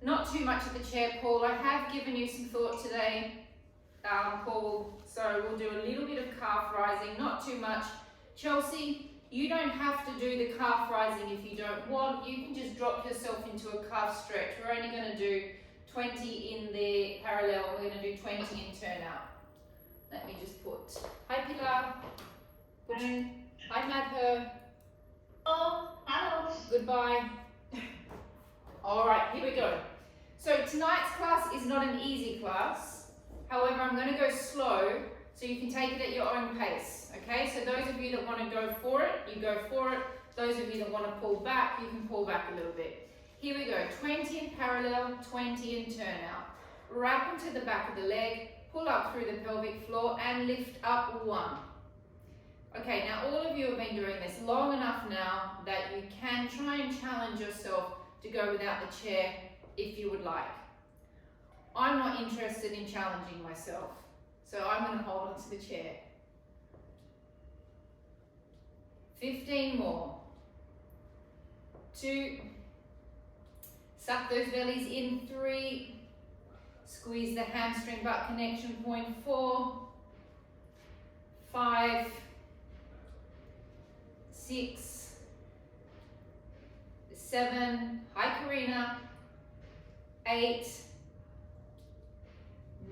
Not too much of the chair pull. I have given you some thought today, Paul, so we'll do a little bit of calf rising, not too much. Chelsea, you don't have to do the calf rising if you don't want. You can just drop yourself into a calf stretch. We're only going to do 20 in the parallel, and we're going to do 20 in turn out. Let me just put, hi Pilar, hi Madher. Oh, hello. Goodbye. All right, here we go. So tonight's class is not an easy class. However, I'm going to go slow so you can take it at your own pace. Okay, so those of you that want to go for it, you go for it. Those of you that want to pull back, you can pull back a little bit. Here we go, 20 in parallel, 20 in turn out. Wrap into the back of the leg, pull up through the pelvic floor and lift up 1. Okay, now all of you have been doing this long enough now that you can try and challenge yourself to go without the chair if you would like. I'm not interested in challenging myself, so I'm going to hold on to the chair. 15 more. 2. Suck those bellies in. 3. Squeeze the hamstring butt connection point. 4. 5. 6. 7. Hi Karina. 8.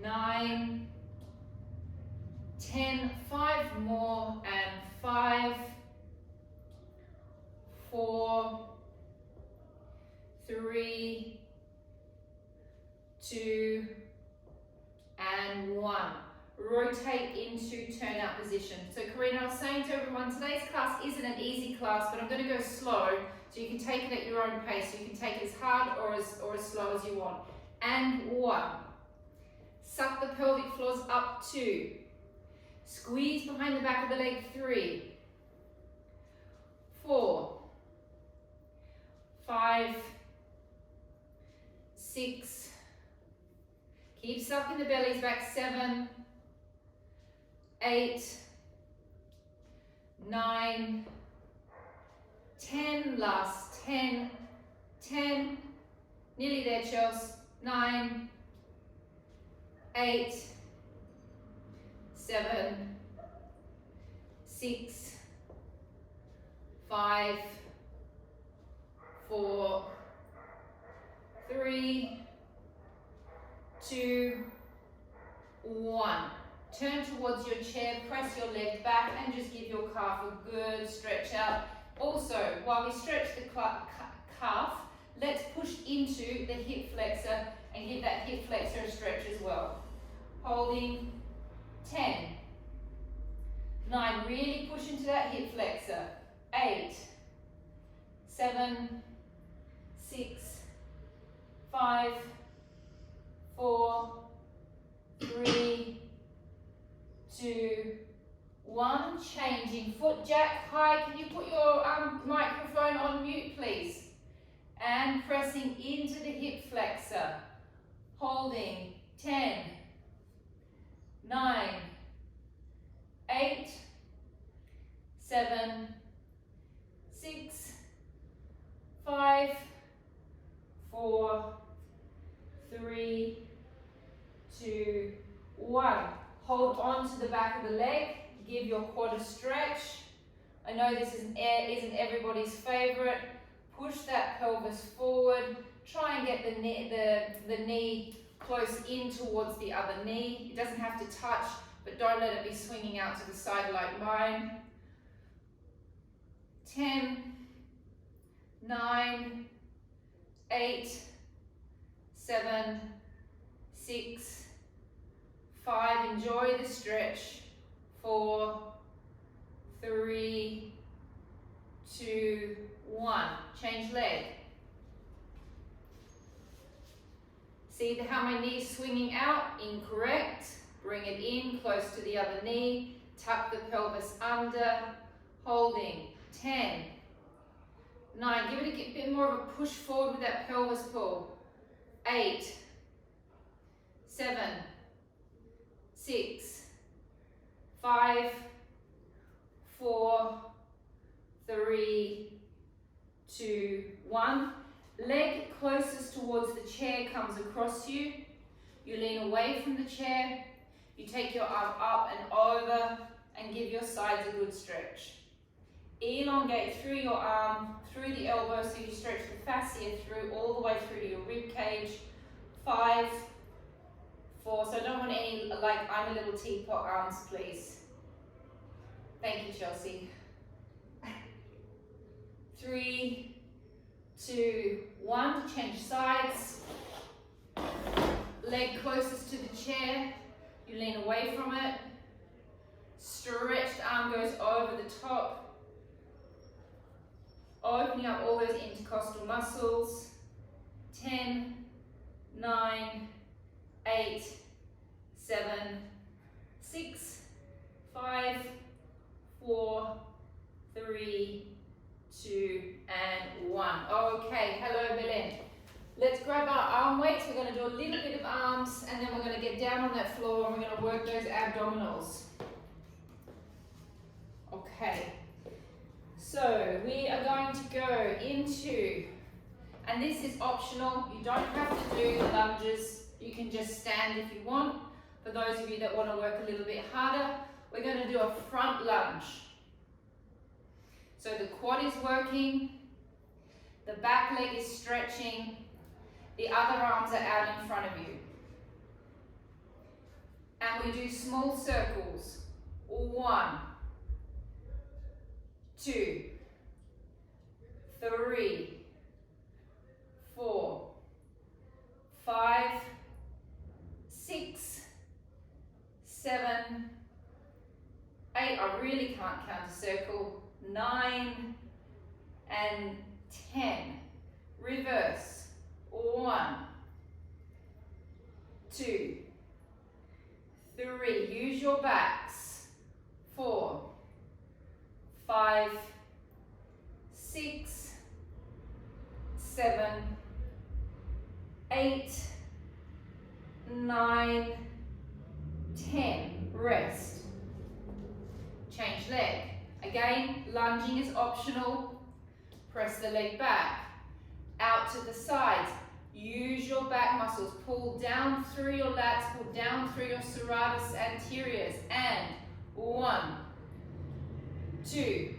9. 10. 5 more and 5. 4. 3. 2. And 1. Rotate into turn out position. So Karina, I was saying to everyone, today's class isn't an easy class, but I'm going to go slow so you can take it at your own pace. You can take it as hard or as slow as you want. And 1. Suck the pelvic floors up. 2. Squeeze behind the back of the leg. 3. 4. 5. 6. Keep sucking the bellies back. 7. 8. 9. 10. Last 10. 10. Nearly there, Chels. 9. 8. 7. 6. 5. 4. 3. 2. 1. Turn towards your chair, press your leg back and just give your calf a good stretch out. Also, while we stretch the calf, let's push into the hip flexor and give that hip flexor a stretch as well. Holding. 10. 9. Really push into that hip flexor. 8. 7. 6. 5. 4. 3. 2. 1. Changing foot jack. Hi, can you put your microphone on mute, please? And pressing into the hip flexor. Holding. 10. 9. 8. 7. 6. 5. 4. 3. 2. 1. Hold on to the back of the leg. Give your quad a stretch. I know this isn't everybody's favorite. Push that pelvis forward. Try and get the knee close in towards the other knee. It doesn't have to touch, but don't let it be swinging out to the side like mine. 10, 9, 8, 7, 6, 5, enjoy the stretch. 4, 3, 2, 1. Change leg. See how my knee's swinging out? Incorrect. Bring it in, close to the other knee. Tuck the pelvis under. Holding. 10, 9. Give it a bit more of a push forward with that pelvis pull. 8, 7, 6, 5, 4, 3, 2, 1. Leg closest towards the chair comes across you. You lean away from the chair. You take your arm up and over and give your sides a good stretch. Elongate through your arm, through the elbow, so you stretch the fascia through all the way through to your rib cage. 5, 4, so I don't want any, like, I'm a little teapot arms, please. Thank you, Chelsea. 3, 2, 1, change sides. Leg closest to the chair, you lean away from it. Stretched arm goes over the top. Opening up all those intercostal muscles. 10, 9, 8, 7, 6, 5, 4, 3, 2, and 1. Okay, hello Belen. Let's grab our arm weights. We're going to do a little bit of arms and then we're going to get down on that floor and we're going to work those abdominals. Okay, so we are going to go into, and this is optional, you don't have to do the lunges, you can just stand if you want. For those of you that want to work a little bit harder, we're going to do a front lunge. So the quad is working, the back leg is stretching, the other arms are out in front of you. And we do small circles. 1, 2, 3, 4, 5, 6, 7, 8. I really can't count a circle. 9 and 10. Reverse. 1, 2, 3. Use your backs. 4, 5, 6, 7, 8, 9, 10. Rest. Change leg. Again, lunging is optional. Press the leg back. Out to the sides. Use your back muscles. Pull down through your lats, pull down through your serratus anteriors. And 1, 2,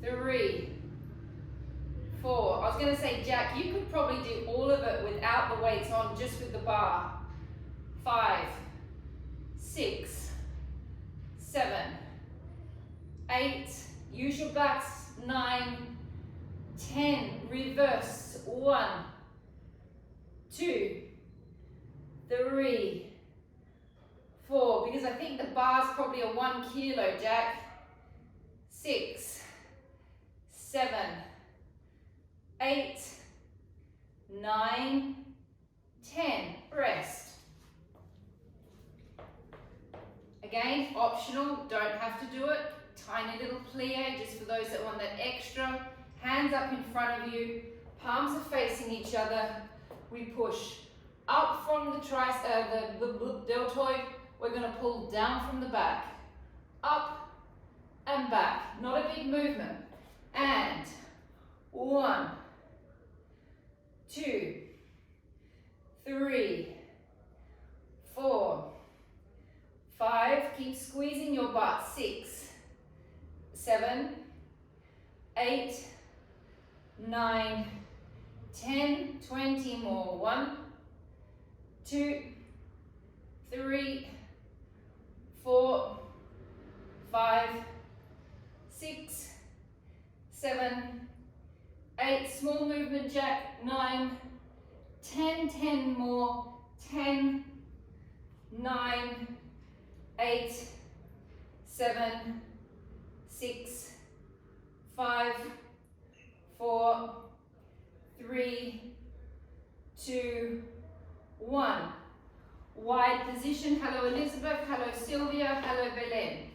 3, 4. I was going to say, Jack, you could probably do all of it without the weights on, just with the bar. 5, 6, 7, 8. Use your backs. 9, 10. Reverse. 1, 2, 3, 4. Because I think the bar's probably a 1 kilo, Jack. 6, 7, 8, 9, 10. Rest. Again, optional, don't have to do it. Tiny little plie, just for those that want that extra. Hands up in front of you, palms are facing each other. We push up from the deltoid. We're going to pull down from the back. Up and back. Not a big movement. And 1, 2, 3, 4, 5. Keep squeezing your butt. 6, 7, 8, 9, 10, 20 more. 1, 2, 3, 4, 5, 6, 7, 8. Small movement, Jack. 9, 10, 10 more. 10, 9, 8, 7, 6, 5, 4, 3, 2, 1. Wide position. Hello Elizabeth, hello Sylvia, hello Belen.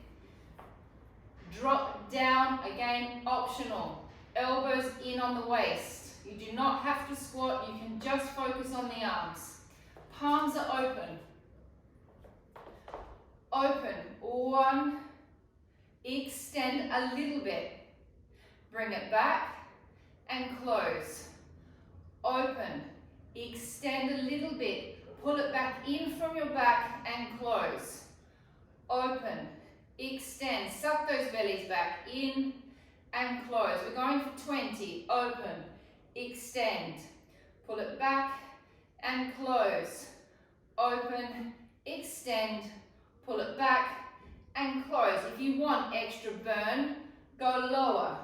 Drop down, again optional. Elbows in on the waist. You do not have to squat, you can just focus on the arms. Palms are open. Open. 1. Extend a little bit. Bring it back and close. extend a little bit. Pull it back in from your back and close. Open, extend, suck those bellies back in and close. We're going for 20. Open, extend, pull it back and close. Open, extend, pull it back and close. If you want extra burn, go lower,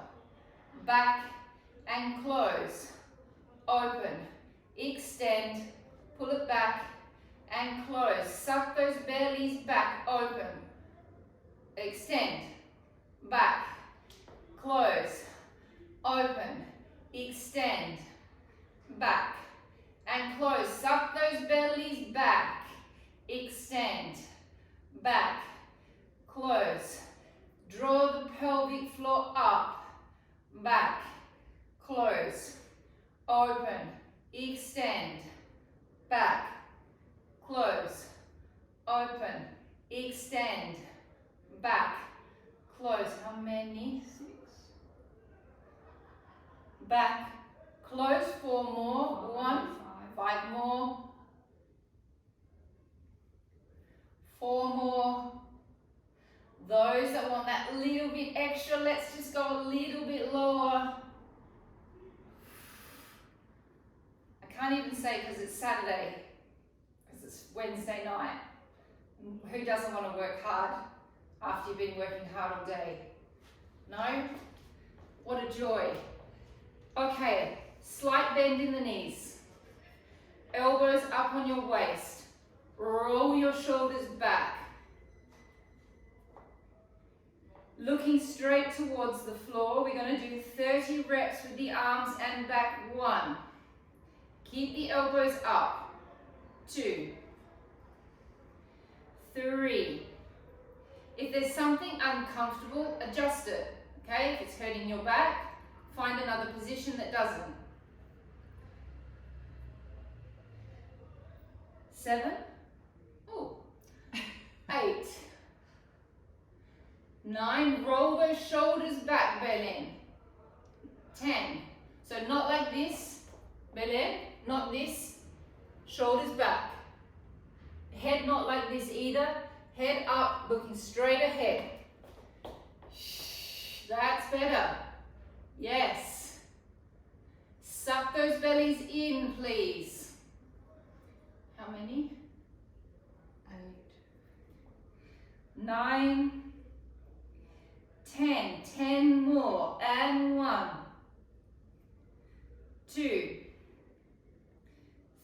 back and close. Open, extend, pull it back and close. Suck those bellies back, open, extend, back, close, open, extend, back and close. Suck those bellies back, extend, back, close. Draw the pelvic floor up, back, close, open, extend, back, close, open, extend, back, close. How many? 6. Back, close. 4 more. 1, 5 more. 4 more. Those that want that little bit extra, let's just go a little bit lower. I can't even say because it's Saturday, because it's Wednesday night. Who doesn't want to work hard after you've been working hard all day? No? What a joy. Okay, slight bend in the knees. Elbows up on your waist. Roll your shoulders back. Looking straight towards the floor, we're going to do 30 reps with the arms and back. 1. Keep the elbows up. 2. 3. If there's something uncomfortable, adjust it. Okay? If it's hurting your back, find another position that doesn't. 7. Ooh. 8. 9, roll those shoulders back, Berlin. 10, so not like this, Berlin, not this, shoulders back. Head not like this either, head up, looking straight ahead. That's better. Yes. Suck those bellies in, please. How many? 8. 9. 10, 10 more, and 1, 2,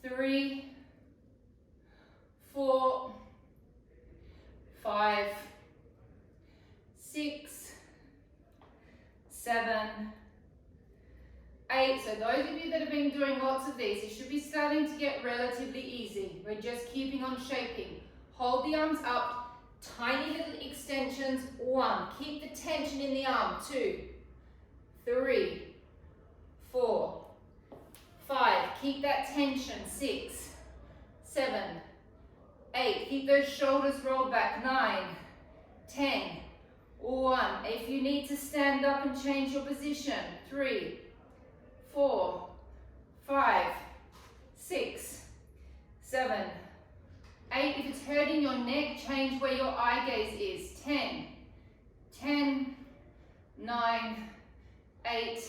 3, 4, 5, 6, 7, 8. So those of you that have been doing lots of these, it should be starting to get relatively easy. We're just keeping on shaping. Hold the arms up. Tiny little extensions. 1. Keep the tension in the arm. 2, 3, 4, 5. Keep that tension. 6, 7, 8. Keep those shoulders rolled back. 9, 10, 1. If you need to stand up and change your position. 3, 4, 5, 6, 7, 8. If it's hurting your neck, change where your eye gaze is. 10, 10, 9, 8,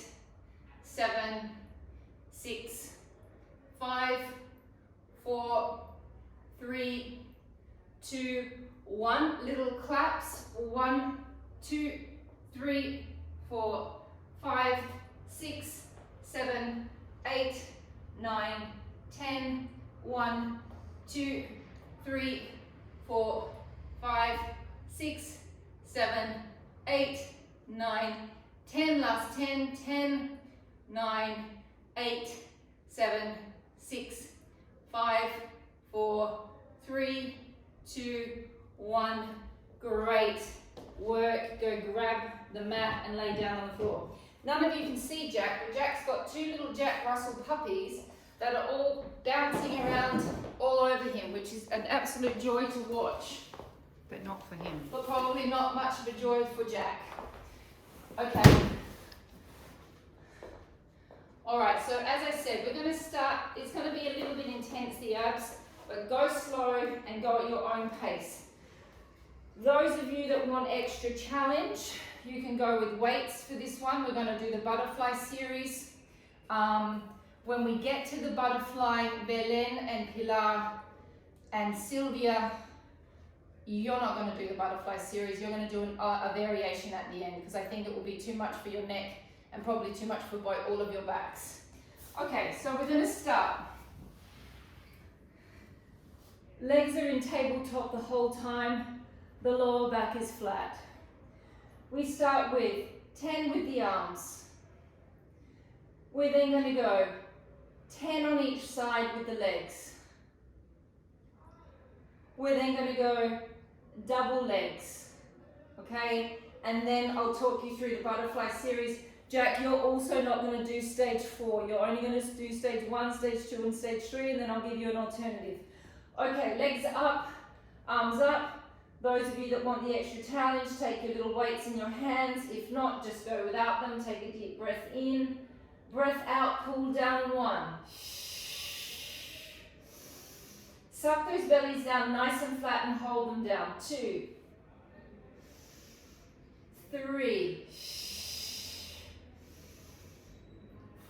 7, 6, 5, 4, 3, 2, 1. Little claps. 1, 2, 3, 4, 5, 6, 7, 8, 9, 10, 1, 2, 3, 4, 5, 6, 7, 8, 9, 10. Last 10, 10, 9, 8, 7, 6, 5, 4, 3, 2, 1. Great work. Go grab the mat and lay down on the floor. None of you can see Jack, but Jack's got 2 little Jack Russell puppies that are all bouncing around all over him, which is an absolute joy to watch. But not for him. But probably not much of a joy for Jack. Okay. All right, so as I said, we're going to start, it's going to be a little bit intense. tense the abs, but go slow and go at your own pace. Those of you that want extra challenge, you can go with weights for this one. We're going to do the butterfly series. When we get to the butterfly, Belen and Pilar and Sylvia, you're not going to do the butterfly series. You're going to do a variation at the end because I think it will be too much for your neck and probably too much for all of your backs. Okay, so we're going to start. Legs are in tabletop the whole time. The lower back is flat. We start with 10 with the arms. We're then going to go 10 on each side with the legs. We're then going to go double legs, okay? And then I'll talk you through the butterfly series. Jack, you're also not going to do stage 4. You're only going to do stage 1, stage 2, and stage 3, and then I'll give you an alternative. Okay, legs up, arms up. Those of you that want the extra challenge, take your little weights in your hands. If not, just go without them. Take a deep breath in, breath out, cool down 1. Suck those bellies down nice and flat and hold them down. 2, 3,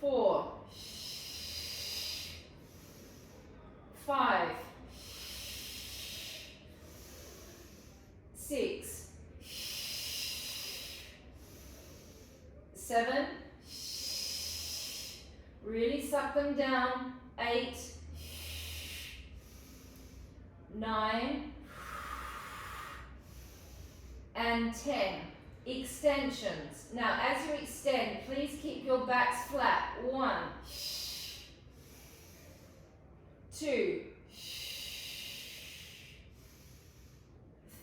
4, 5, 6, 7, really suck them down, 8, 9, and 10. Extensions. Now, as you extend, please keep your backs flat. 1, 2,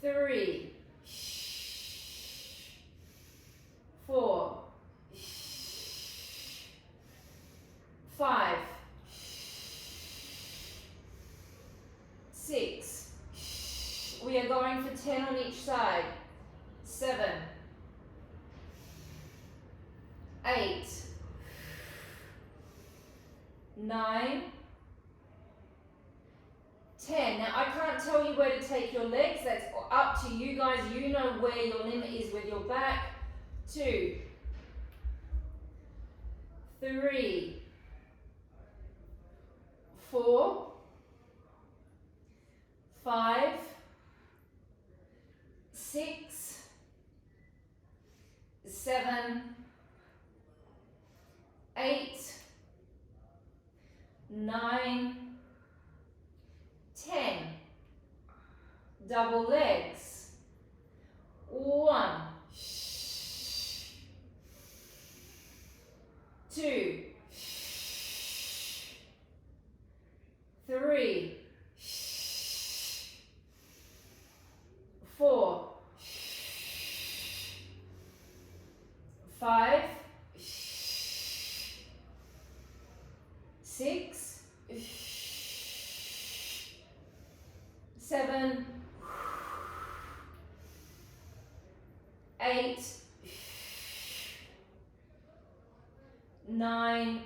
3, 4, 5, 6. We are going for 10 on each side. 7, 8, 9, 10. Now I can't tell you where to take your legs. That's up to you guys. You know where your limit is with your back. 2, 3, 4, 5, 6, 7, 8, 9, 10. Double legs. 1, 2, 3, 4, 5, 6, 7, 8, 9,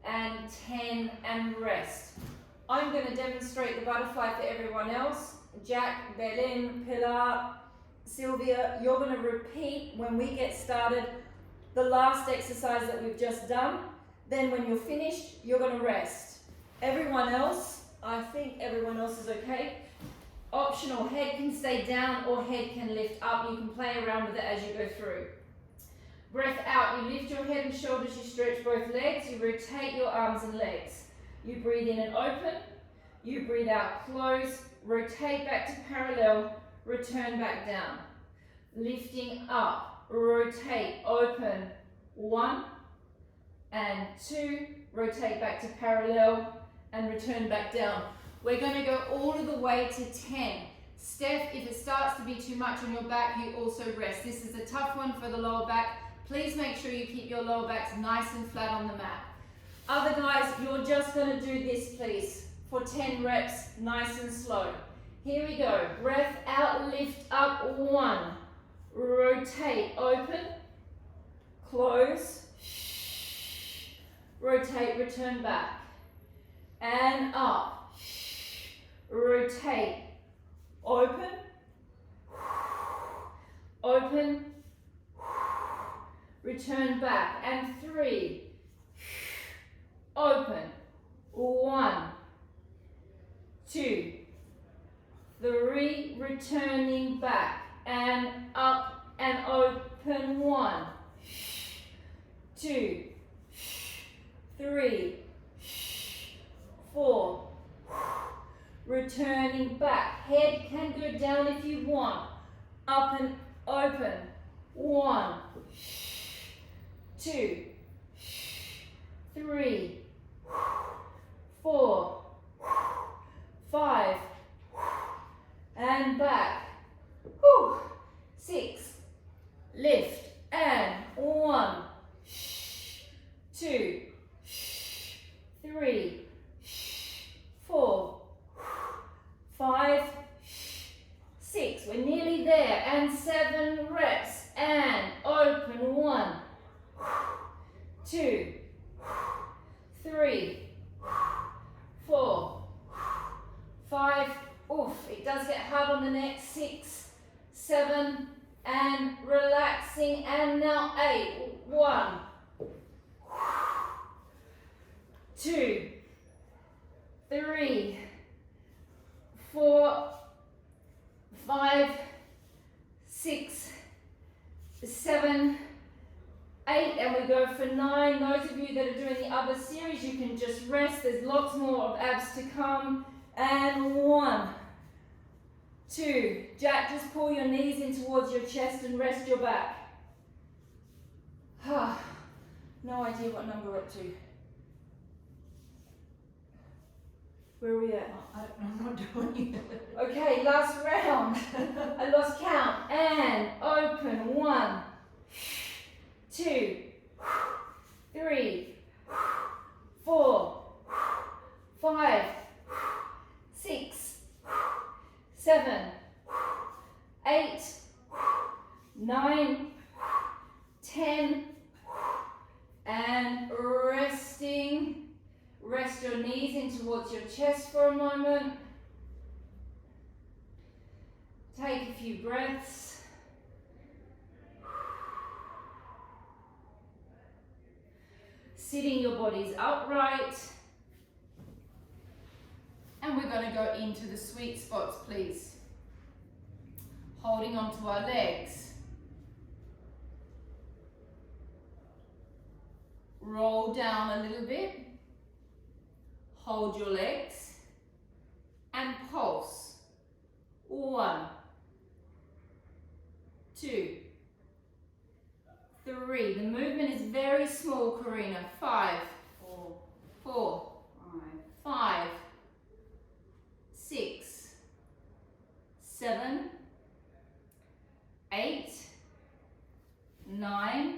and 10, and rest. I'm going to demonstrate the butterfly for everyone else. Jack, Belen, Pilar, Sylvia, you're going to repeat when we get started the last exercise that we've just done. Then when you're finished, you're going to rest. Everyone else, I think everyone else is okay. Optional, head can stay down or head can lift up. You can play around with it as you go through. Breath out, you lift your head and shoulders, you stretch both legs, you rotate your arms and legs. You breathe in and open, you breathe out, close, rotate back to parallel, return back down. Lifting up, rotate, open, 1 and 2, rotate back to parallel and return back down. We're going to go all of the way to 10. Steph, if it starts to be too much on your back, you also rest. This is a tough one for the lower back. Please make sure you keep your lower backs nice and flat on the mat. Other guys, you're just going to do this, please, for 10 reps, nice and slow. Here we go. Breath out, lift up, 1. Rotate, open, close, rotate, return back. and up. Rotate. Open. Open. Return back. And 3. Open. 1, 2, 3. Returning back. And up and open. 1, 2, 3, 4. Returning back. Head can go down if you want. Up and open. 1, 2, 3, 4, 5, and back. 6. Lift and 1, 2, 3, 4, 5, 6. We're nearly there. And 7 reps. And open. 1, 2, 3, 4, 5. Oof, it does get hard on the neck. 6, 7, and relaxing. And now 8. 1, 2, 3, 4, 5, 6, 7, 8, and we go for 9. Those of you that are doing the other series, you can just rest. There's lots more of abs to come. And 1, 2. Jack, just pull your knees in towards your chest and rest your back. No idea what number we're up to. Where are we at? I'm not doing it. Okay, last round. I lost count. And open. 1, 2, 3, 4, 5, 6, 7, 8, 9, 10, and resting. Rest your knees in towards your chest for a moment. Take a few breaths. Sitting your bodies upright. And we're going to go into the sweet spots, please. Holding onto our legs. Roll down a little bit. Hold your legs and pulse. 1, 2, 3. The movement is very small, Karina. 5, 4, 5, 6, 7, 8, 9,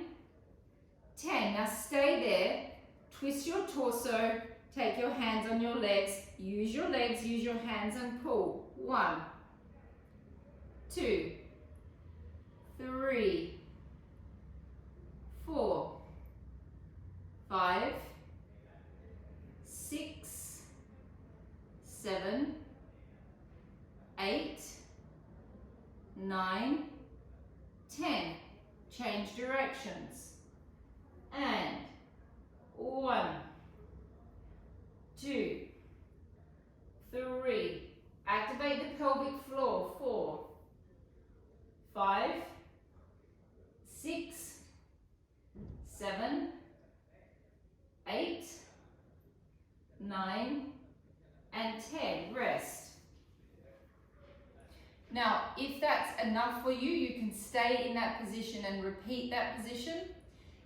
10. Now stay there. Twist your torso. Take your hands on your legs, use your hands and pull. 1, 2, 3, 4, 5, 6, 7, 8, 9, 10. Change directions. And 1, 2, 3. Activate the pelvic floor. 4, 5, 6, 7, 8, 9, and 10. Rest. Now, if that's enough for you, you can stay in that position and repeat that position.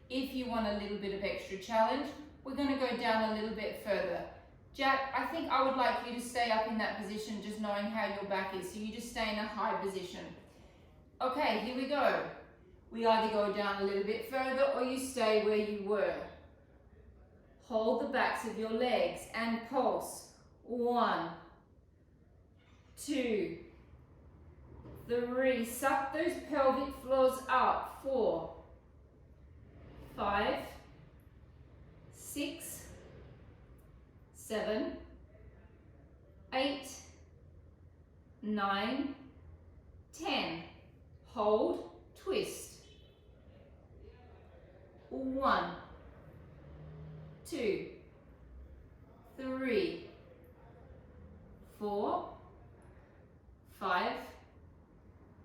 If you want a little bit of extra challenge, we're going to go down a little bit further. Jack, I think I would like you to stay up in that position, just knowing how your back is. So you just stay in a high position. Okay, here we go. We either go down a little bit further or you stay where you were. Hold the backs of your legs and pulse. 1, 2, 3. Suck those pelvic floors up. 4, 5, 6, 7, 9, 10. Hold, twist. 1, 2, 3, 4, 5,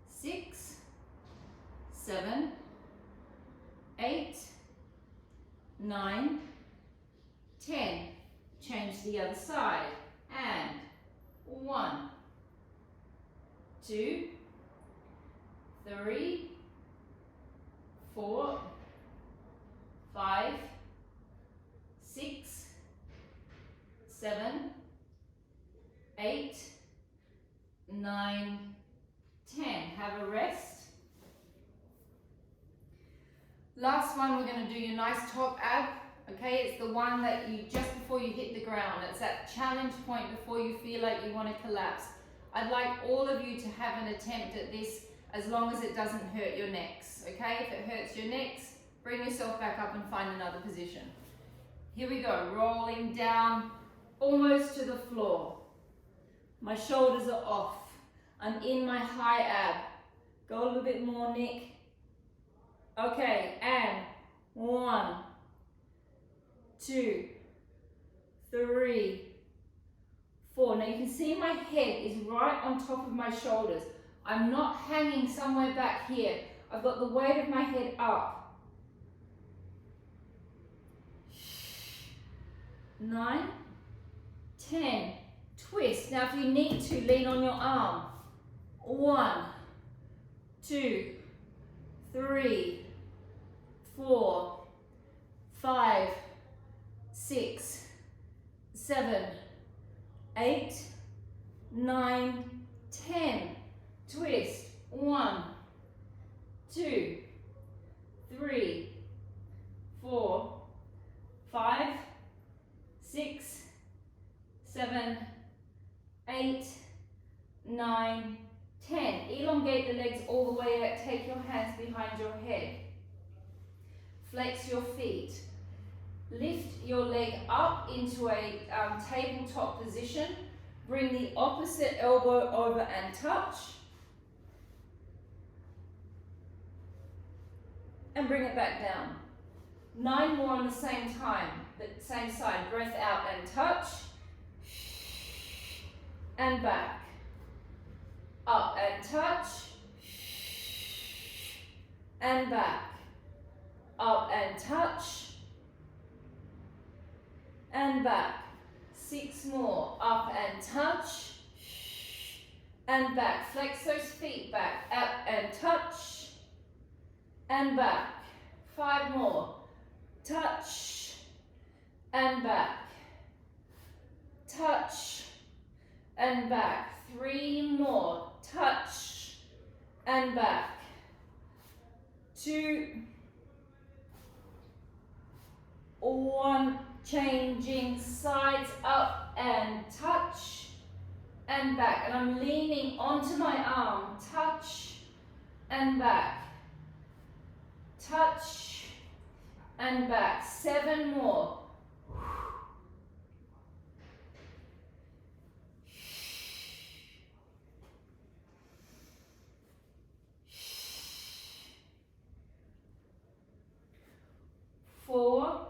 6, 7, 8, 9, 10. Change the other side. And 1, 2, 3, 4, 5, 6, 7, 8, 9, 10. Have a rest. Last one, we're going to do your nice top ab. Okay, it's the one that you, just before you hit the ground, it's that challenge point before you feel like you want to collapse. I'd like all of you to have an attempt at this as long as it doesn't hurt your necks. Okay, if it hurts your necks, bring yourself back up and find another position. Here we go, rolling down almost to the floor. My shoulders are off. I'm in my high ab. Go a little bit more, Nick. Okay, and 1, 2, 3, 4. Now you can see my head is right on top of my shoulders. I'm not hanging somewhere back here. I've got the weight of my head up. 9, 10. Twist. Now if you need to, lean on your arm. 1, 2, 3, 4, 5, 6, 7, 8, 9, 10. Twist. 1, 2, 3, 4, 5, 6, 7, 8, 9, 10. Elongate the legs all the way out. Take your hands behind your head. Flex your feet. Lift your leg up into a tabletop position. Bring the opposite elbow over and touch. And bring it back down. 9 more on the same time, the same side. Breath out and touch. And back. Up and touch. And back. Up and touch. And back. 6 more. Up and touch. And back. Flex those feet back. Up and touch. And back. 5 more. Touch. And back. Touch. And back. 3 more. Touch. And back. 2. 1. Changing sides, up and touch and back. And I'm leaning onto my arm. Touch and back. Touch and back. 7 more. Four,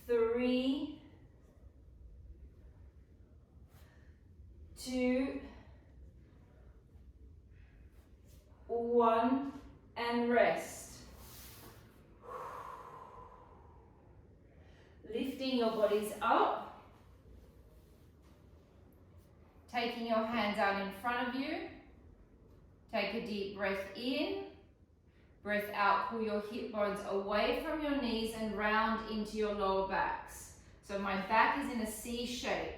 3, 2, 1, and rest. Lifting your bodies up. Taking your hands out in front of you. Take a deep breath in. Breath out, pull your hip bones away from your knees and round into your lower backs. So my back is in a C shape.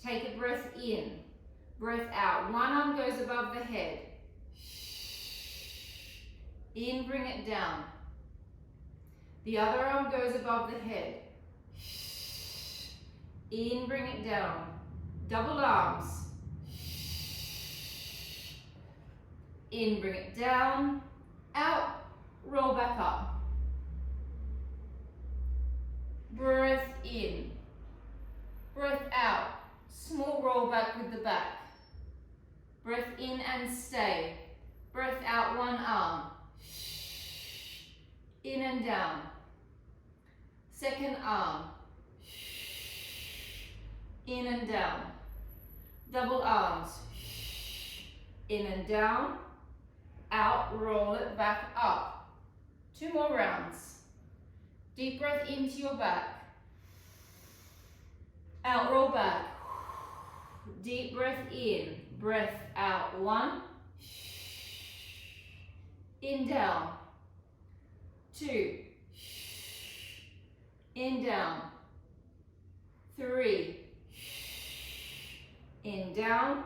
Take a breath in, breath out. One arm goes above the head. In, bring it down. The other arm goes above the head. In, bring it down. Double arms. In, bring it down. Out. Roll back up. Breath in. Breath out. Small roll back stay. Breath out, one arm. In and down. Second arm. In and down. Double arms. In and down. Out, roll it back up. 2 more rounds. Deep breath into your back. Out, roll back. Deep breath in. Breath out, 1. In, down. 2. In, down. 3. In, down.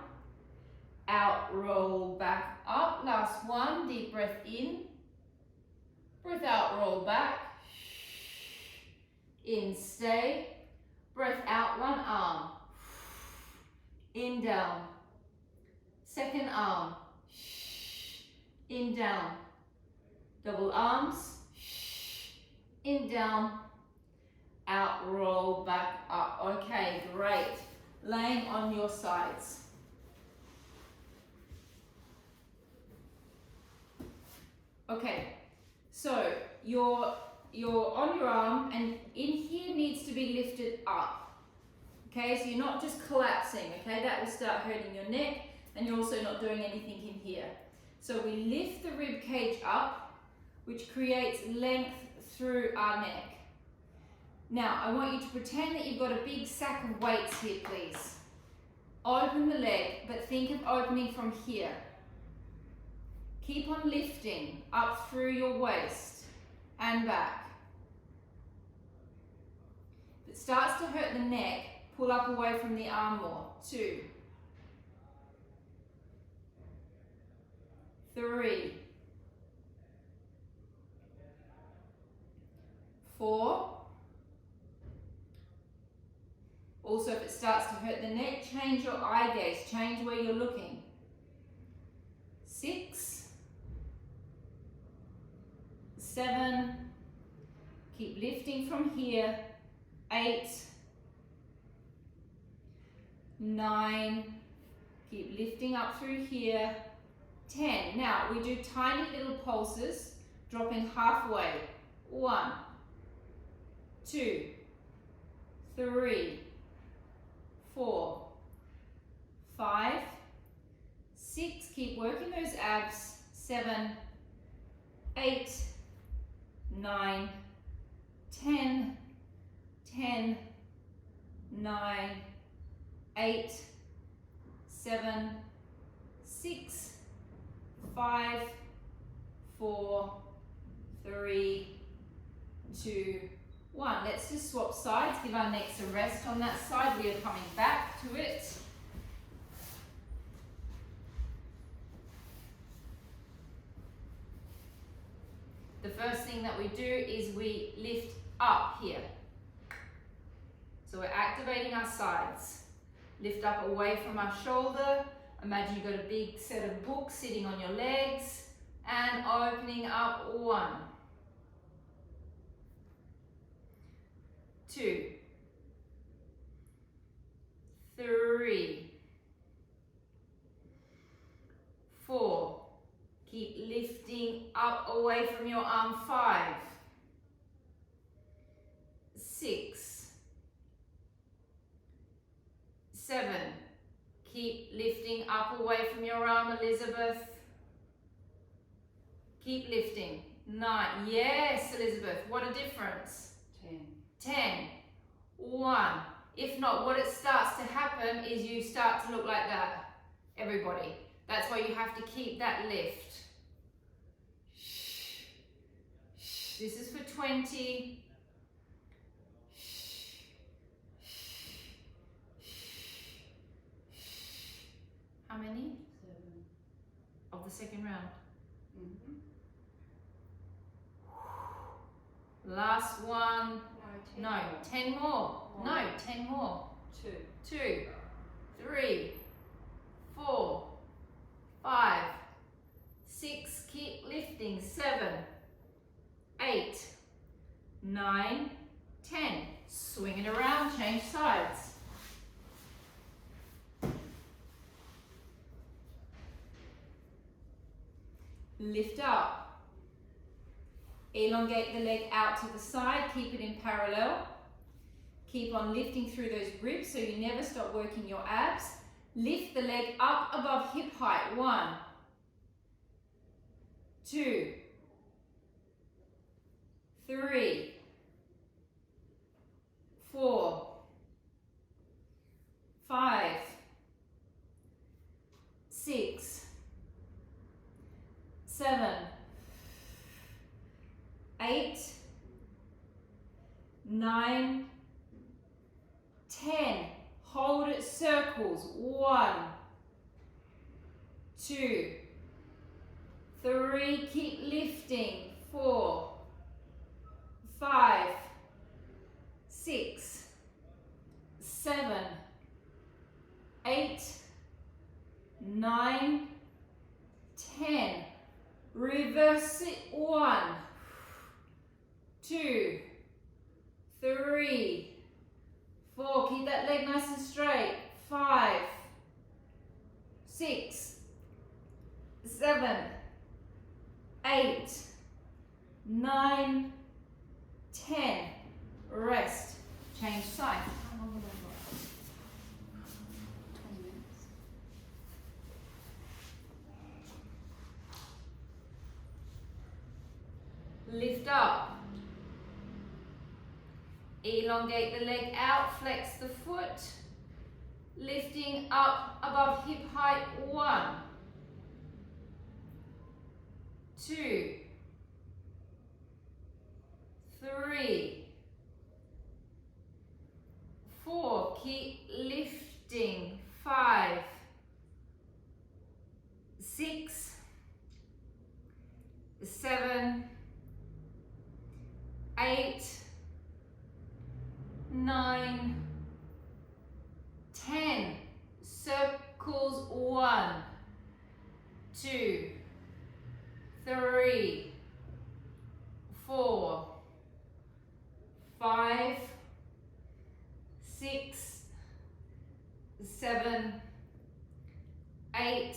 Out, roll back up. Last one. Deep breath in. Breath out, roll back. In, stay. Breath out, one arm. In, down. Second arm. In, down. Double arms. In, down. Out, roll back up. Okay, great. Laying on your sides. Okay, so you're on your arm, and in here needs to be lifted up. Okay, so you're not just collapsing, okay? That will start hurting your neck, and you're also not doing anything in here. So we lift the rib cage up, which creates length through our neck. Now, I want you to pretend that you've got a big sack of weights here, please. Open the leg, but think of opening from here. Keep on lifting up through your waist and back. If it starts to hurt the neck, pull up away from the arm more. 2. 3. 4. Also, if it starts to hurt the neck, change your eye gaze, change where you're looking. 6. 7. Keep lifting from here. 8. 9. Keep lifting up through here. 10. Now, we do tiny little pulses, dropping halfway. 1, 2, 3, 4, 5, 6. Keep working those abs. 7, 8, 9, 10, 10, 9, 8, 7, 6, 5, 4, 3, 2, 1. Let's just swap sides, give our necks a rest on that side. We are coming back to it. The first thing that we do is we lift up here. So we're activating our sides. Lift up away from our shoulder. Imagine you've got a big set of books sitting on your legs and opening up. 1, 2, 3, 4. Keep lifting up away from your arm. 5, 6, 7. Keep lifting up away from your arm, Elizabeth. Keep lifting. 9. Yes, Elizabeth, what a difference. 10. 10. 1. If not, what it starts to happen is you start to look like that. Everybody. That's why you have to keep that lift. This is for 20. How many? 7. Of the second round. Last one. No, 10 more. No, 10 more. 2. 2, 3, 4, 5, 6. Keep lifting. 7, 8, 9, 10. Swing it around, change sides. Lift up. Elongate the leg out to the side, keep it in parallel. Keep on lifting through those ribs so you never stop working your abs. Lift the leg up above hip height. 1, 2, 3, 4, 5, 6, 7, 8, 9, 10. Hold it, circles. 1, 2, 3. Keep lifting. 4, 5, 6, 7, 8, 9, 10. Reverse it. 1, 2, 3, 4. Keep that leg nice and straight. 5, 6, 7, 8, 9, 10. Rest. Change side. How long will that last? 20 minutes. Lift up. Elongate the leg out, flex the foot. Lifting up above hip height. 1, 2, 3, 4. Keep lifting. 5, 6, 7, 8, 9, 10. Circles. 1, 2, 3, 4, 5, 6, 7, 8,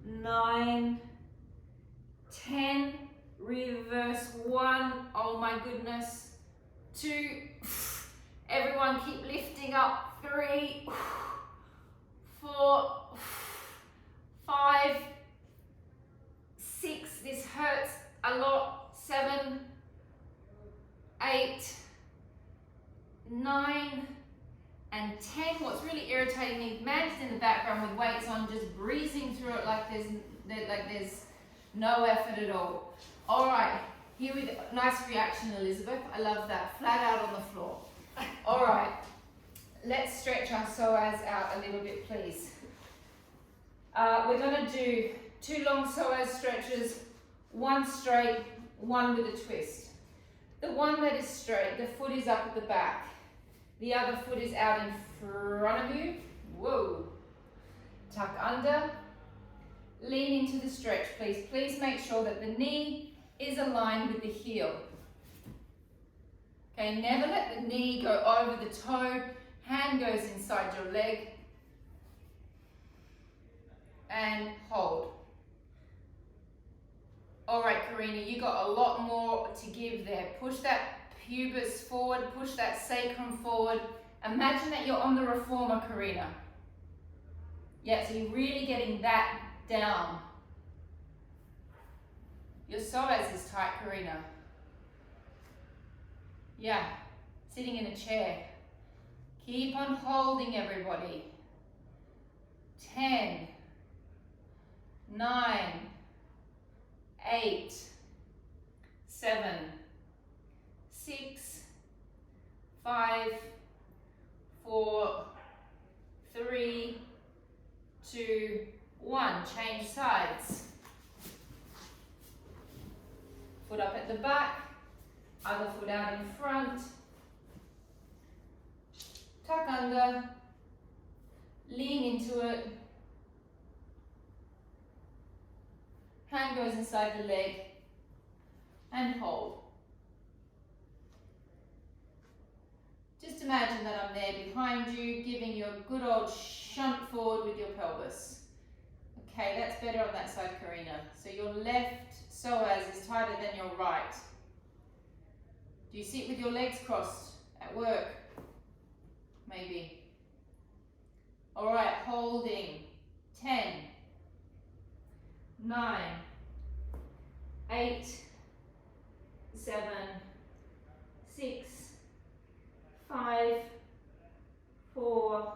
9, 10. Reverse. 1. Oh my goodness. 2. Everyone keep lifting up. 3, 4, 5, 6. This hurts a lot. 7, 8, 9, and 10. What's really irritating me, man's in the background with weights on, just breezing through it like there's no effort at all. All right, here we go. Nice reaction, Elizabeth. I love that. Flat out on the floor. All right, let's stretch our psoas out a little bit, please. We're going to do 2 long psoas stretches, 1 straight, 1 with a twist. The one that is straight, the foot is up at the back. The other foot is out in front of you. Whoa. Tuck under. Lean into the stretch, please. Please make sure that the knee is aligned with the heel. Okay, never let the knee go over the toe. Hand goes inside your leg. And hold. All right, Karina, you got a lot more to give there. Push that pubis forward, push that sacrum forward. Imagine that you're on the reformer, Karina. Yeah, so you're really getting that down. Your psoas is tight, Karina. Yeah, sitting in a chair. Keep on holding, everybody. 10, 9, 8, 7, 6, 5, 4, 3, 2, 1. Change sides. Foot up at the back, other foot out in front. Tuck under, lean into it. Hand goes inside the leg and hold. Just imagine that I'm there behind you, giving you a good old shunt forward with your pelvis. Okay, that's better on that side, Karina. So your left psoas is tighter than your right. Do you sit with your legs crossed at work? Maybe. All right, holding. 10, 9, 8, 7, 6, 5, 4,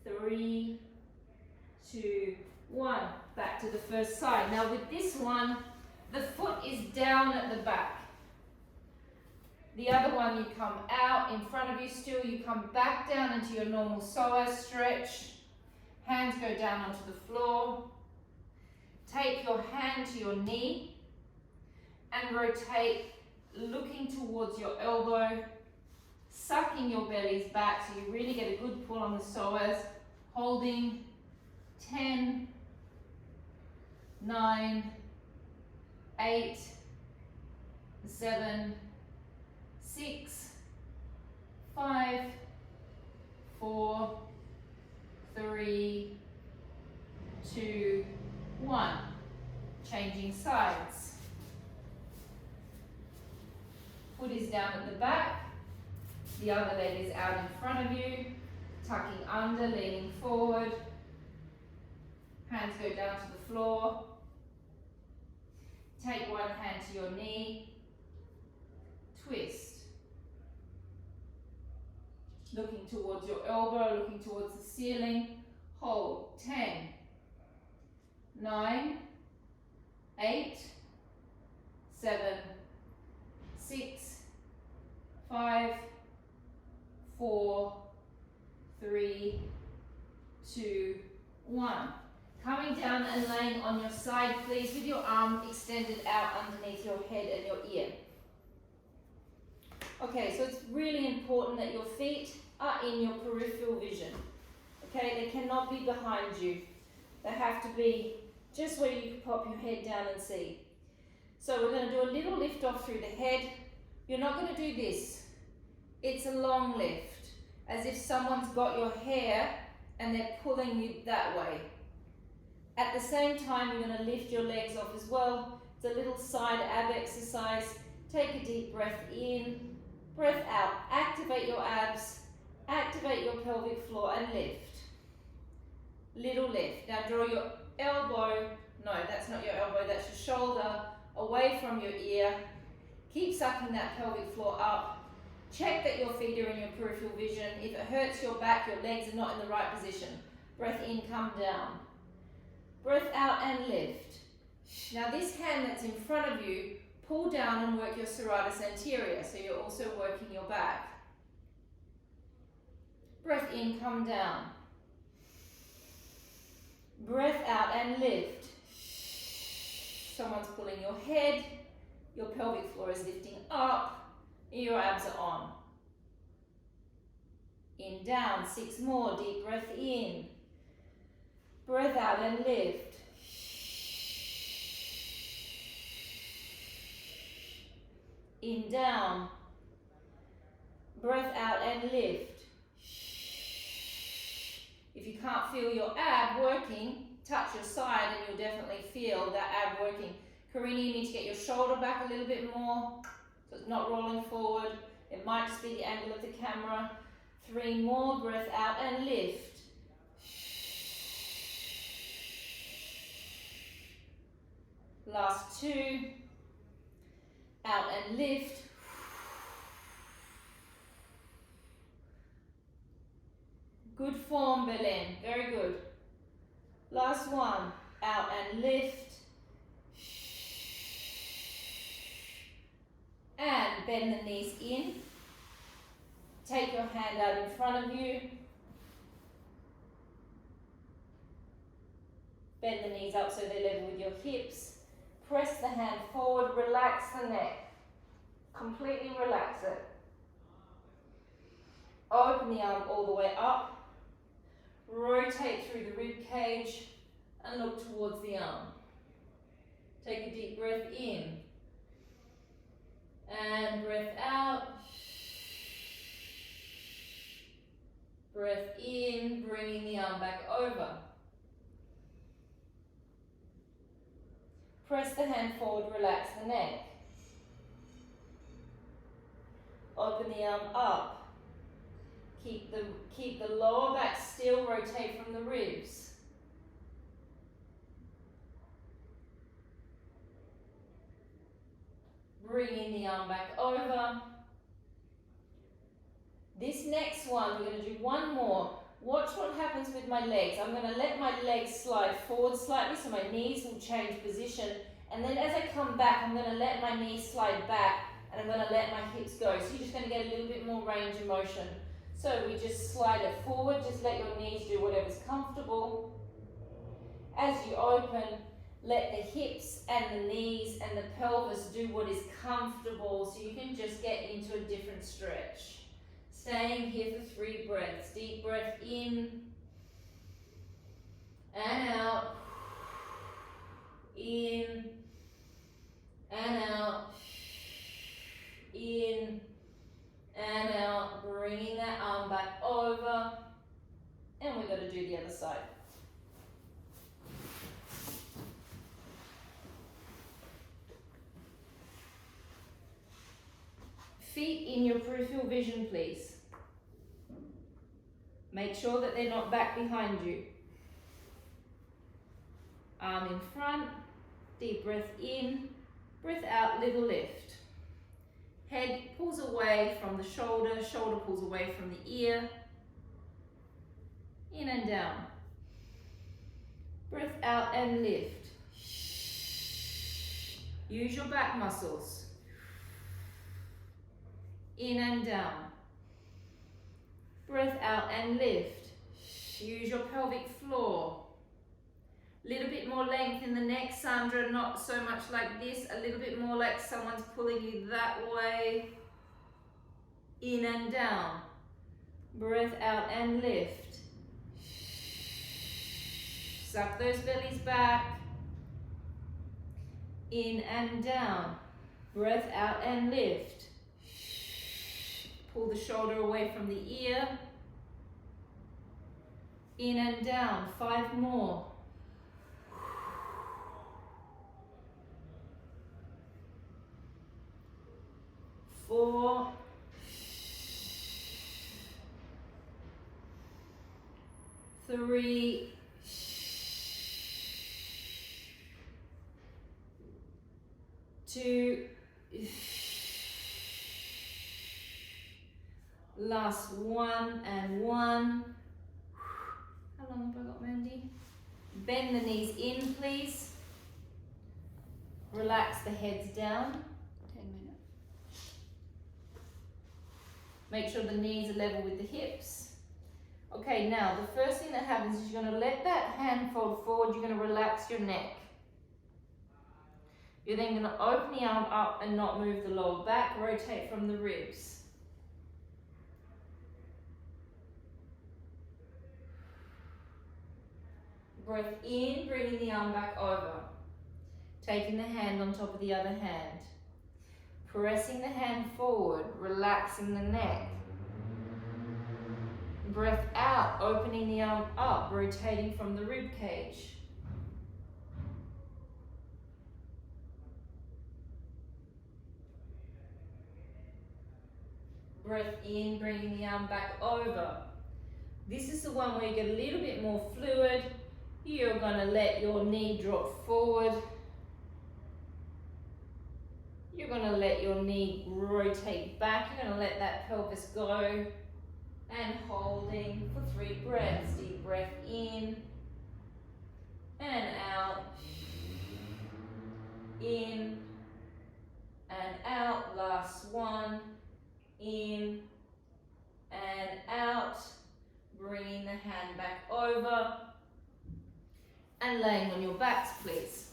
3, 2, 1. Back to the first side. Now with this one, the foot is down at the back. The other one, you come out in front of you still, you come back down into your normal psoas stretch. Hands go down onto the floor. Take your hand to your knee and rotate, looking towards your elbow, sucking your bellies back so you really get a good pull on the psoas. Holding. 10, 9, 8, 7, 6, 5, 4, 3, 2, 1. Changing sides. Foot is down at the back. The other leg is out in front of you. Tucking under, leaning forward. Hands go down to the floor. Take one hand to your knee. Twist. Looking towards your elbow, looking towards the ceiling. Hold. 10, 9, 8, 7, 6, 5, 4, 3, 2, 1. Coming down and laying on your side, please, with your arm extended out underneath your head and your ear. Okay, so it's really important that your feet are in your peripheral vision. Okay, they cannot be behind you. They have to be just where you can pop your head down and see. So we're going to do a little lift off through the head. You're not going to do this. It's a long lift, as if someone's got your hair and they're pulling you that way. At the same time, you're going to lift your legs off as well. It's a little side ab exercise. Take a deep breath in, breath out. Activate your abs, activate your pelvic floor and lift. Little lift. Now draw your elbow, no, that's not your elbow, that's your shoulder, away from your ear. Keep sucking that pelvic floor up. Check that your feet are in your peripheral vision. If it hurts your back, your legs are not in the right position. Breath in, come down. Breath out and lift. Now this hand that's in front of you, pull down and work your serratus anterior, so you're also working your back. Breath in, come down. Breath out and lift. Someone's pulling your head, your pelvic floor is lifting up, your abs are on. In, down, 6 more, deep breath in. Breath out and lift. In, down. Breath out and lift. If you can't feel your ab working, touch your side and you'll definitely feel that ab working. Karina, you need to get your shoulder back a little bit more so it's not rolling forward. It might just be the angle of the camera. 3 more, breath out and lift. Last 2. Out and lift. Good form, Belen. Very good. Last one. Out and lift. And bend the knees in. Take your hand out in front of you. Bend the knees up so they're level with your hips. Press the hand forward, relax the neck. Completely relax it. Open the arm all the way up. Rotate through the rib cage and look towards the arm. Take a deep breath in. And breath out. Breath in, bringing the arm back over. Press the hand forward, relax the neck. Open the arm up. Keep the lower back still, rotate from the ribs. Bringing the arm back over. This next one, we're going to do one more. Watch what happens with my legs. I'm going to let my legs slide forward slightly so my knees will change position. And then as I come back, I'm going to let my knees slide back and I'm going to let my hips go. So you're just going to get a little bit more range of motion. So we just slide it forward. Just let your knees do whatever's comfortable. As you open, let the hips and the knees and the pelvis do what is comfortable so you can just get into a different stretch. Staying here for 3 breaths. Deep breath in and out. In and out. In and out. Bringing that arm back over. And we're going to do the other side. Feet in your peripheral vision, please. Make sure that they're not back behind you. Arm in front, deep breath in, breath out, little lift. Head pulls away from the shoulder, shoulder pulls away from the ear. In and down. Breath out and lift. Use your back muscles. In and down. Breath out and lift. Use your pelvic floor. Little bit more length in the neck, Sandra, not so much like this, a little bit more like someone's pulling you that way. In and down. Breath out and lift. Suck those bellies back. In and down. Breath out and lift. Pull the shoulder away from the ear. In and down. 5 more. 4. 3. 2. Last 1 and 1. How long have I got, Mandy? Bend the knees in, please. Relax the heads down. 10 minutes. Make sure the knees are level with the hips. Okay, now the first thing that happens is you're going to let that hand fold forward. You're going to relax your neck. You're then going to open the arm up and not move the lower back. Rotate from the ribs. Breath in, bringing the arm back over. Taking the hand on top of the other hand. Pressing the hand forward, relaxing the neck. Breath out, opening the arm up, rotating from the rib cage. Breath in, bringing the arm back over. This is the one where you get a little bit more fluid. You're going to let your knee drop forward. You're going to let your knee rotate back. You're going to let that pelvis go. And holding for 3 breaths. Deep breath in and out. In and out. Last one. In and out. Bringing the hand back over. And laying on your backs, please.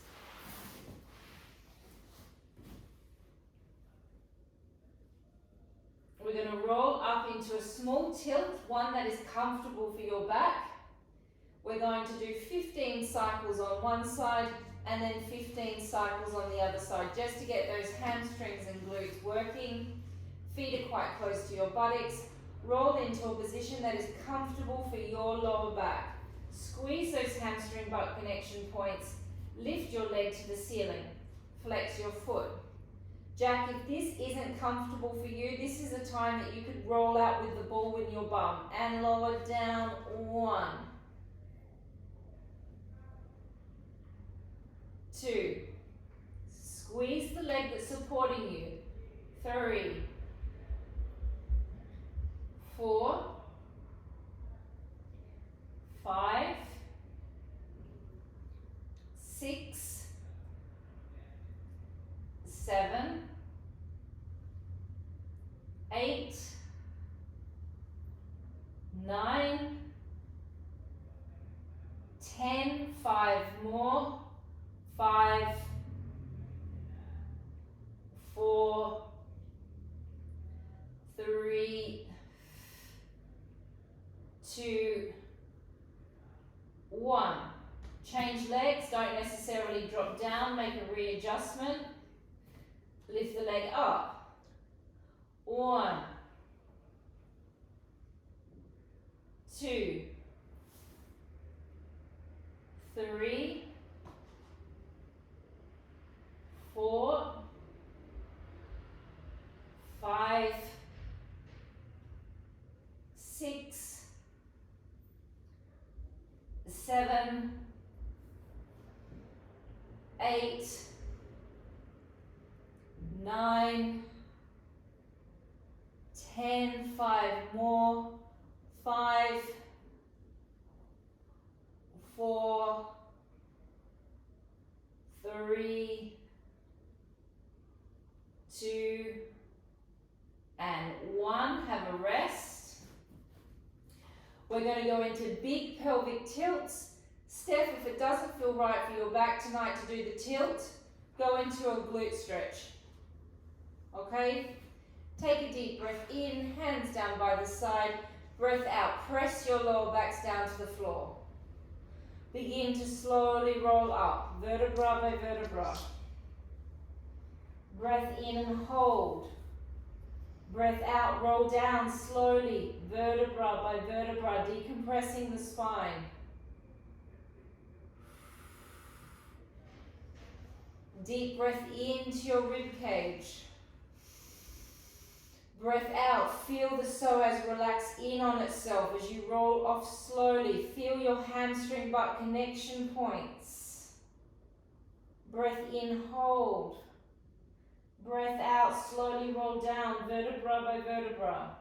We're going to roll up into a small tilt, one that is comfortable for your back. We're going to do 15 cycles on one side and then 15 cycles on the other side, just to get those hamstrings and glutes working. Feet are quite close to your buttocks. Roll into a position that is comfortable for your lower back. Squeeze those hamstring butt connection points Lift your leg to the ceiling. Flex your foot. Jack, if this isn't comfortable for you, this is a time that you could roll out with the ball with your bum and lower down. 1, 2. Squeeze the leg that's supporting you. 3, 4, 5, 6, 7, 8, 9, 10, 5 more, 5, 4, 3, 2, 1. Change legs, don't necessarily drop down, make a readjustment. Lift the leg up. 1, 2, 3, 4, 5, 6, 7, 8, 9, 10, 5 more, 5, 4, 3, 2, and 1. Have a rest. We're going to go into big pelvic tilts. Steph, if it doesn't feel right for your back tonight to do the tilt, go into a glute stretch. Okay? Take a deep breath in, hands down by the side, breath out. Press your lower backs down to the floor. Begin to slowly roll up, vertebra by vertebra. Breath in and hold. Breath out, roll down slowly, vertebra by vertebra, decompressing the spine. Deep breath into your rib cage. Breath out, feel the psoas relax in on itself as you roll off slowly. Feel your hamstring butt connection points. Breath in, hold. Breath out, slowly roll down, vertebra by vertebra.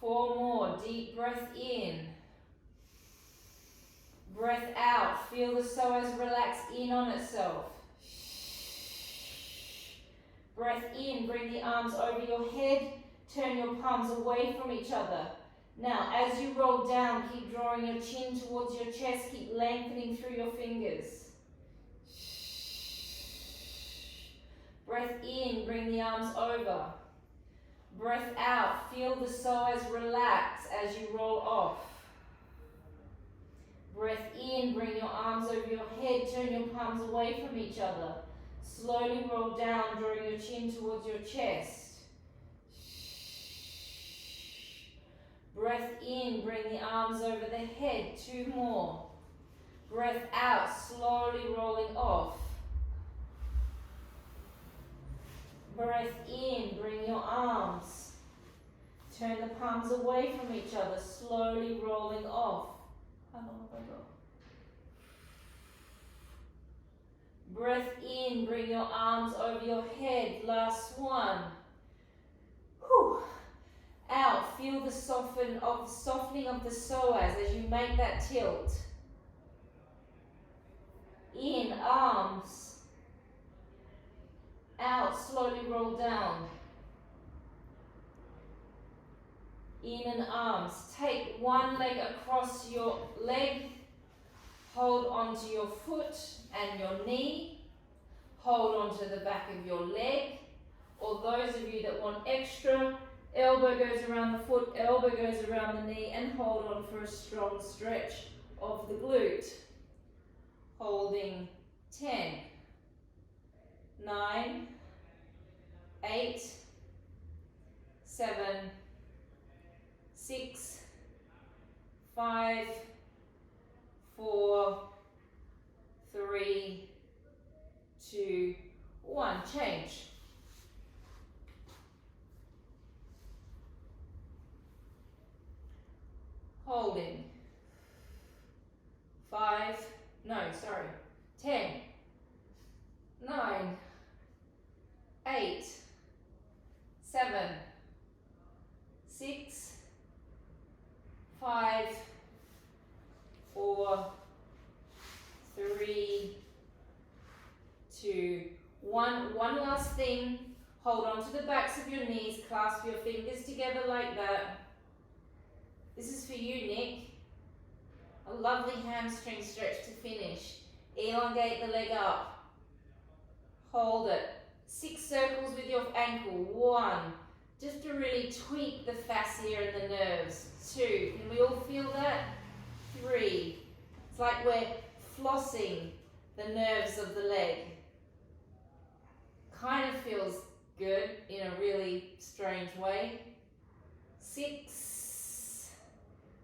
4 more, deep breath in. Breath out, feel the psoas relax in on itself. Breath in, bring the arms over your head, turn your palms away from each other. Now, as you roll down, keep drawing your chin towards your chest, keep lengthening through your fingers. Breath in, bring the arms over. Breath out, feel the psoas relax as you roll off. Breath in, bring your arms over your head, turn your palms away from each other. Slowly roll down, drawing your chin towards your chest. Breath in, bring the arms over the head, 2 more. Breath out, slowly rolling off. Breath in, bring your arms. Turn the palms away from each other, slowly rolling off. How long have I got? Breath in, bring your arms over your head, last one. Whew. Out, feel the softening of the psoas as you make that tilt. In, arms. Out, slowly roll down. In and arms. Take one leg across your leg. Hold onto your foot and your knee. Hold onto the back of your leg. Or those of you that want extra, elbow goes around the foot, elbow goes around the knee, and hold on for a strong stretch of the glute. Holding 10, 9, 8, 7, 6, 5, change. Holding. 10, 9, 8, 7, 6, 5, 4, 3, 2, 1. One last thing. Hold on to the backs of your knees, clasp your fingers together like that. This is for you, Nick. A lovely hamstring stretch to finish. Elongate the leg up. Hold it. 6 circles with your ankle. 1. Just to really tweak the fascia and the nerves. 2. Can we all feel that? 3. It's like we're flossing the nerves of the leg. Kind of feels good in a really strange way. 6.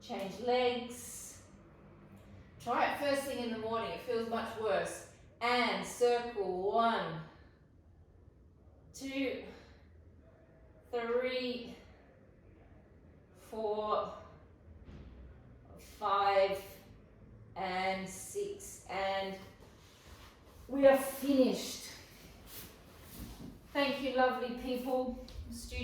Change legs. Try it first thing in the morning, it feels much worse. And circle. 1, 2, 3, 4, 5, and 6. And we are finished. Thank you, lovely people. Studio.